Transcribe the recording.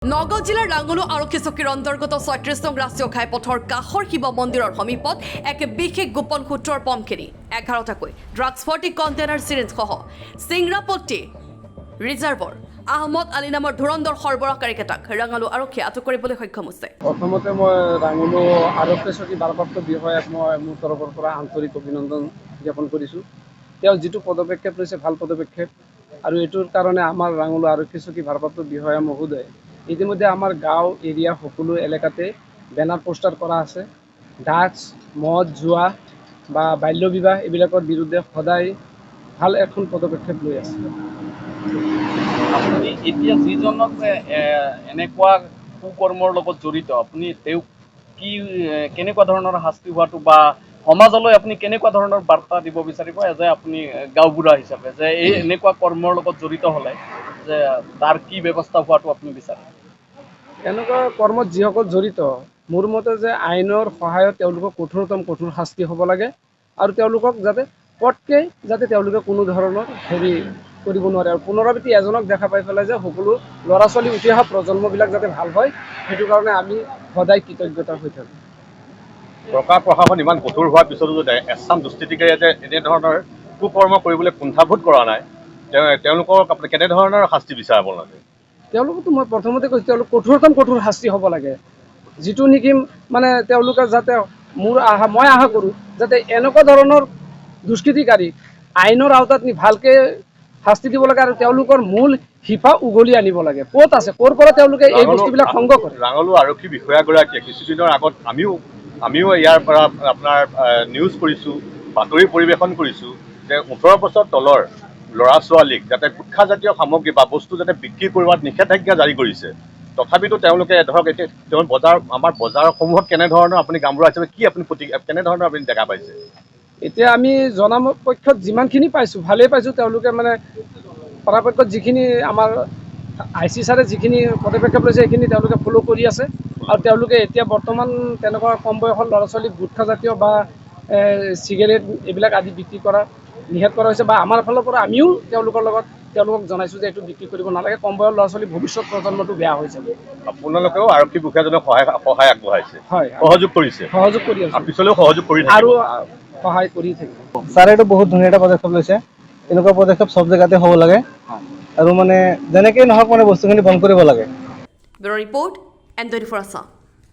নগাঁও জিলাৰ ৰাঙলু আৰক্ষী চকীৰ অন্তৰ্গত ৩৬ নং ৰাষ্ট্ৰীয় ঘাইপথৰ কাষৰ শিৱ মন্দিৰৰ সমীপত এক বিশেষ গোপন সূত্ৰৰ পমখেৰি ১১টাকৈ ড্ৰাগছ ভৰ্তি কণ্টেইনাৰ চিৰিঞ্জসহ চিংৰাপট্টি ৰিজাৰ্ভৰ আহমদ আলী নামৰ ধুৰন্ধৰ সৰবৰাহকাৰীকেইটাক ৰাঙলু আৰক্ষীয়ে আটক কৰিবলৈ সক্ষম হৈছে। প্ৰথমতে মই ৰাঙলু আৰক্ষী চকী ভাৰপ্ৰাপ্ত বিষয়াক মই মোৰ তৰফৰ পৰা আন্তৰিক অভিনন্দন জ্ঞাপন কৰিছোঁ। তেওঁ যিটো পদক্ষেপ লৈছে ভাল পদক্ষেপ, আৰু এইটোৰ কাৰণে আমাৰ ৰাঙলু আৰক্ষী চকী ভাৰপ্ৰাপ্ত বিষয়া মহোদয় ইতিমধ্যে আমাৰ গাঁও এৰিয়া সকলো এলেকাতে বেনাৰ পোষ্টাৰ কৰা আছে। ড্ৰাগছ, মদ, জুৱা বা বাল্য বিবাহ এইবিলাকৰ বিৰুদ্ধে সদায় ভাল এখন পদক্ষেপ লৈ আছে। আপুনি এতিয়া যিজনক এনেকুৱা কুকৰ্মৰ লগত জড়িত, আপুনি তেওঁক কি কেনেকুৱা ধৰণৰ শাস্তি হোৱাটো বা সমাজলৈ আপুনি কেনেকুৱা ধৰণৰ বাৰ্তা দিব বিচাৰিব যে আপুনি গাঁওবুঢ়া হিচাপে যে এই এনেকুৱা কৰ্মৰ লগত জড়িত হ'লে যে তাৰ কি ব্যৱস্থা হোৱাটো আপুনি বিচাৰে? এনেকুৱা কৰ্মত যিসকল জড়িত, মোৰ মতে যে আইনৰ সহায়ত তেওঁলোকক কঠোৰতম কঠোৰ শাস্তি হ'ব লাগে, আৰু তেওঁলোকক যাতে পটকে যাতে তেওঁলোকে কোনো ধৰণৰ কৰিব নোৱাৰে, আৰু পুনৰাবৃত্তি এজনক দেখা পাই পেলাই যে সকলো ল'ৰা ছোৱালী উঠি অহা প্ৰজন্মবিলাক যাতে ভাল হয়, সেইটো কাৰণে আমি সদায় কৃতজ্ঞতা হৈ থাকোঁ। প্ৰশাসন ইমান কঠোৰ হোৱাৰ পিছতো যদি এছাম দুষ্কৃতিকাৰীয়ে যে এনেধৰণৰ কুকৰ্ম কৰিবলৈ কুণ্ঠাবোধ কৰা নাই, তেওঁলোকক আপুনি কেনেধৰণৰ শাস্তি বিচাৰে আপোনালোকে? তেওঁলোকতো মই প্ৰথমতে কৈছোঁ, তেওঁলোক কঠোৰতম কঠোৰ শাস্তি হ'ব লাগে, যিটো নেকি মানে তেওঁলোকে যাতে মই আশা কৰোঁ যাতে এনেকুৱা ধৰণৰ দুষ্কৃতিকাৰী আইনৰ আওতাত নি ভালকৈ শাস্তি দিব লাগে, আৰু তেওঁলোকৰ মূল শিপা উঘলি আনিব লাগে। ক'ত আছে, ক'ৰ পৰা তেওঁলোকে এই বস্তুবিলাক সংগ্ৰহ কৰে। ৰাঙলু আৰক্ষী বিষয়াগৰাকীয়ে কিছুদিনৰ আগত আমিও ইয়াৰ পৰা আপোনাৰ নিউজ কৰিছোঁ, বাতৰি পৰিৱেশন কৰিছোঁ যে ১৮ বছৰ তলৰ ল'ৰা ছোৱালীক যাতে গুটখাজাতীয় সামগ্ৰী বা বস্তু যাতে বিক্ৰী কৰোৱাত নিষেধাজ্ঞা জাৰি কৰিছে। তথাপিতো তেওঁলোকে ধৰক এতিয়া আমাৰ বজাৰসমূহত কেনেধৰণৰ আপুনি গাঁওবুঢ়া হিচাপে কি আপুনি কেনেধৰণৰ আপুনি দেখা পাইছে? এতিয়া আমি জনাপক্ষত যিমানখিনি পাইছোঁ ভালেই পাইছোঁ। তেওঁলোকে মানে পৰাপক্ষত যিখিনি আমাৰ IC ছাৰে যিখিনি পদক্ষেপ লৈছে সেইখিনি তেওঁলোকে ফ'ল' কৰি আছে, আৰু তেওঁলোকে এতিয়া বৰ্তমান তেনেকুৱা কম বয়সৰ ল'ৰা ছোৱালীক গুটখাজাতীয় বা চিগাৰেট এইবিলাক আদি বিক্ৰী কৰা নিষেধ কৰা হৈছে, বা আমাৰ ফালৰ পৰা আমিও তেওঁলোকক জনাইছোঁ যে এইটো বিক্ৰী কৰিব নালাগে। কম বয়সৰ ল'ৰা ছোৱালীৰ ভৱিষ্যত প্ৰজন্মটো বেয়া হৈ যাব। আপোনালোকেও আৰক্ষী বিষয়াজনক সহায় আগবঢ়াইছে, হয়, সহযোগ কৰিছে, সহযোগ কৰি আছোঁ, পিছলৈও সহযোগ কৰি থাকিব। আৰু সহায় কৰি থাকিব। ছাৰে এইটো বহুত ধুনীয়া এটা পদক্ষেপ লৈছে। এনেকুৱা পদক্ষেপ চব জেগাতে হ'ব লাগে, আৰু মানে যেনেকেই নহওক মানে বস্তুখিনি বন্ধ কৰিব লাগে। Bureau' report, N24 Assam.